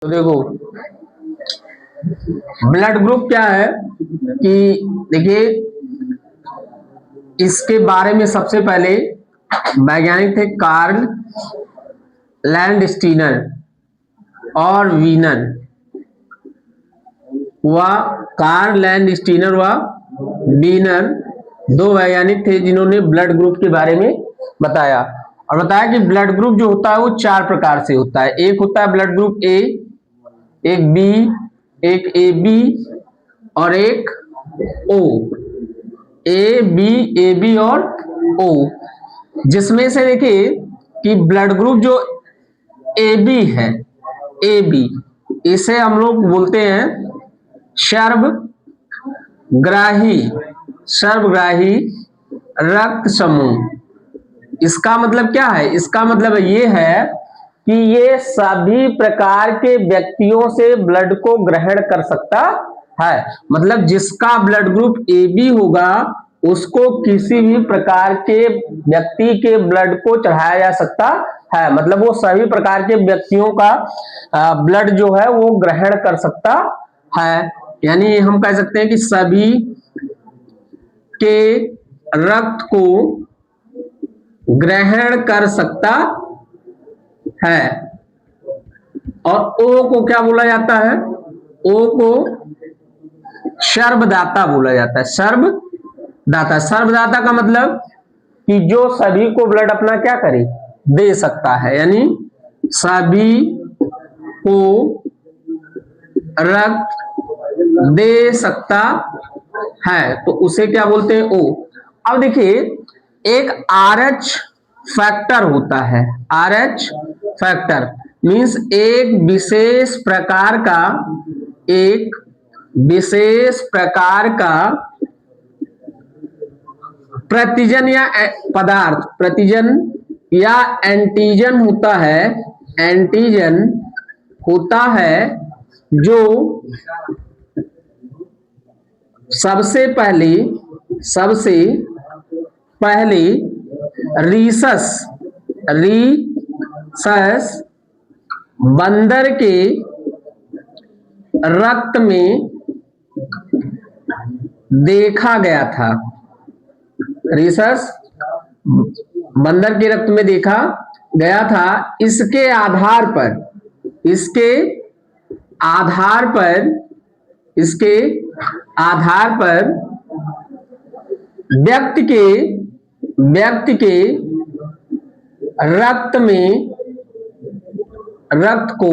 तो देखो, blood group क्या है कि देखिए, इसके बारे में सबसे पहले वैज्ञानिक थे कार्ल लैंडस्टीनर और वीनर। वह कार्ल लैंडस्टीनर व वीनर दो वैज्ञानिक थे जिन्होंने ब्लड ग्रुप के बारे में बताया और बताया कि ब्लड ग्रुप जो होता है वो चार प्रकार से होता है। एक होता है ब्लड ग्रुप ए, एक बी, एक ए बी और एक ओ। ए बी और ओ, जिसमें से देखिए कि ब्लड ग्रुप जो ए बी है, ए बी, इसे हम लोग बोलते हैं सर्वग्राही रक्त समूह। इसका मतलब क्या है? इसका मतलब ये है कि ये सभी प्रकार के व्यक्तियों से ब्लड को ग्रहण कर सकता है। मतलब जिसका ब्लड ग्रुप ए बी होगा उसको किसी भी प्रकार के व्यक्ति के ब्लड को चढ़ाया जा सकता है। मतलब वो सभी प्रकार के व्यक्तियों का ब्लड जो है वो ग्रहण कर सकता है। यानी हम कह सकते हैं कि सभी के रक्त को ग्रहण कर सकता है। और ओ को क्या बोला जाता है? ओ को सर्वदाता बोला जाता है। सर्वदाता का मतलब कि जो सभी को ब्लड अपना क्या करे, दे सकता है। यानी सभी को रक्त दे सकता है तो उसे क्या बोलते हैं? ओ। अब देखिए, एक RH फैक्टर होता है। RH फैक्टर मींस एक विशेष प्रकार का प्रतिजन या पदार्थ, प्रतिजन या एंटीजन होता है जो सबसे पहले रीसस बंदर के रक्त में देखा गया था। रीसस बंदर के रक्त में देखा गया था। इसके आधार पर व्यक्ति के रक्त को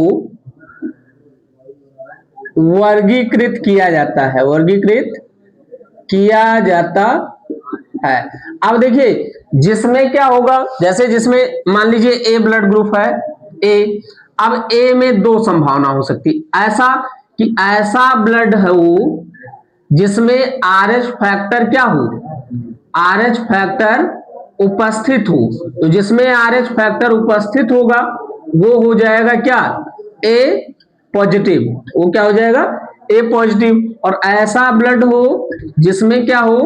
वर्गीकृत किया जाता है। अब देखिए, जिसमें क्या होगा, जैसे जिसमें मान लीजिए ए ब्लड ग्रुप है, ए। अब ए में दो संभावना हो सकती, ऐसा कि ऐसा ब्लड हो जिसमें RH फैक्टर क्या हो, RH फैक्टर उपस्थित हो। तो जिसमें RH फैक्टर उपस्थित होगा वो हो जाएगा क्या, ए पॉजिटिव। वो क्या हो जाएगा, ए पॉजिटिव। और ऐसा ब्लड हो जिसमें क्या हो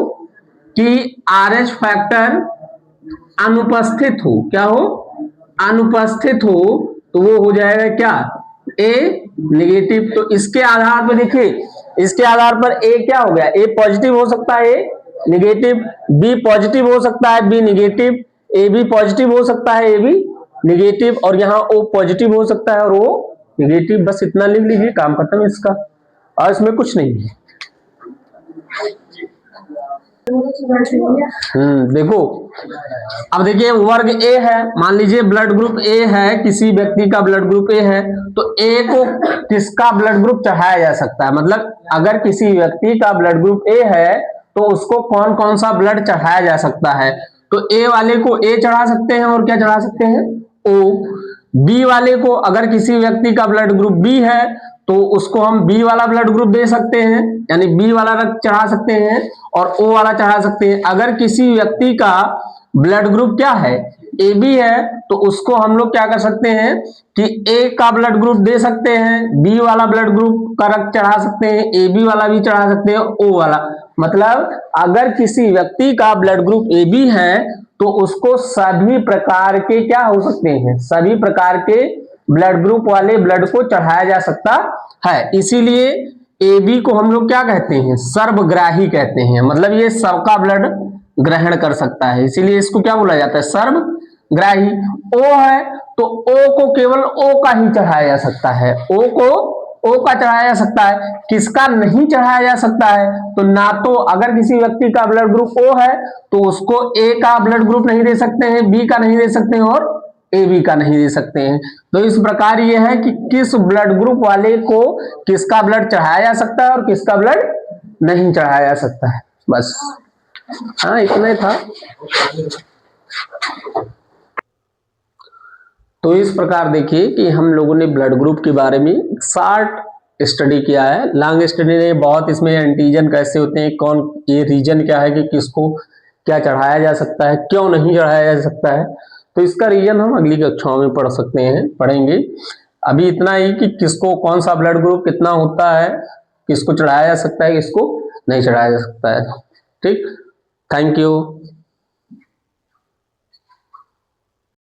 कि RH फैक्टर अनुपस्थित हो, क्या हो, अनुपस्थित हो, तो वो हो जाएगा क्या, ए नेगेटिव। तो इसके आधार पर देखिए, इसके आधार पर ए क्या हो गया, ए पॉजिटिव हो सकता है, ए नेगेटिव, बी पॉजिटिव हो सकता है, B negative, A B positive हो सकता है, ए बी नेगेटिव, और यहाँ ओ पॉजिटिव हो सकता है और ओ नेगेटिव। बस इतना लिख लीजिए, काम खत्म इसका, और इसमें कुछ नहीं है। देखो, अब देखिए वर्ग ए है, मान लीजिए ब्लड ग्रुप ए है, किसी व्यक्ति का ब्लड ग्रुप ए है, तो ए को किसका ब्लड ग्रुप चढ़ाया जा सकता है? मतलब अगर किसी व्यक्ति का ब्लड ग्रुप ए है तो उसको कौन कौन सा ब्लड चढ़ाया जा सकता है? तो ए वाले को ए चढ़ा सकते हैं, और क्या चढ़ा सकते हैं, ओ। बी वाले को, अगर किसी व्यक्ति का ब्लड ग्रुप बी है तो उसको हम बी वाला ब्लड ग्रुप दे सकते हैं, यानी बी वाला रक्त चढ़ा सकते हैं, और ओ वाला चढ़ा सकते हैं। अगर किसी व्यक्ति का ब्लड ग्रुप क्या है, ए बी है, तो उसको हम लोग क्या कर सकते हैं कि ए का ब्लड ग्रुप दे सकते हैं, बी वाला ब्लड ग्रुप का रक्त चढ़ा सकते हैं, ए बी वाला भी चढ़ा सकते हैं, ओ वाला। मतलब अगर किसी व्यक्ति का ब्लड ग्रुप ए बी है तो उसको सभी प्रकार के क्या हो सकते हैं, सभी प्रकार के ब्लड ग्रुप वाले ब्लड को चढ़ाया जा सकता है। इसीलिए ए बी को हम लोग क्या कहते हैं, सर्वग्राही कहते हैं, मतलब ये सबका ब्लड ग्रहण कर सकता है, इसीलिए इसको क्या बोला जाता है, सर्वग्राही। ओ है तो ओ को केवल ओ का ही चढ़ाया जा सकता है, ओ को ओ का चढ़ाया जा सकता है, किसका नहीं चढ़ाया जा सकता है, तो ना तो अगर किसी व्यक्ति का ब्लड ग्रुप ओ है तो उसको ए का ब्लड ग्रुप नहीं दे सकते हैं, बी का नहीं दे सकते हैं और ए बी का नहीं दे सकते हैं। तो इस प्रकार यह है कि किस ब्लड ग्रुप वाले को किसका ब्लड चढ़ाया जा सकता है और किसका ब्लड नहीं चढ़ाया जा सकता है, बस हाँ इतना ही था। तो इस प्रकार देखिए कि हम लोगों ने ब्लड ग्रुप के बारे में शॉर्ट स्टडी किया है, लॉन्ग स्टडी ने बहुत इसमें एंटीजन कैसे होते हैं, कौन ये रीजन क्या है कि किसको क्या चढ़ाया जा सकता है, क्यों नहीं चढ़ाया जा सकता है, तो इसका रीजन हम अगली कक्षाओं में पढ़ सकते हैं, पढ़ेंगे। अभी इतना ही कि किसको कौन सा ब्लड ग्रुप कितना होता है, किसको चढ़ाया जा सकता है, किसको नहीं चढ़ाया जा सकता है। ठीक, थैंक यू।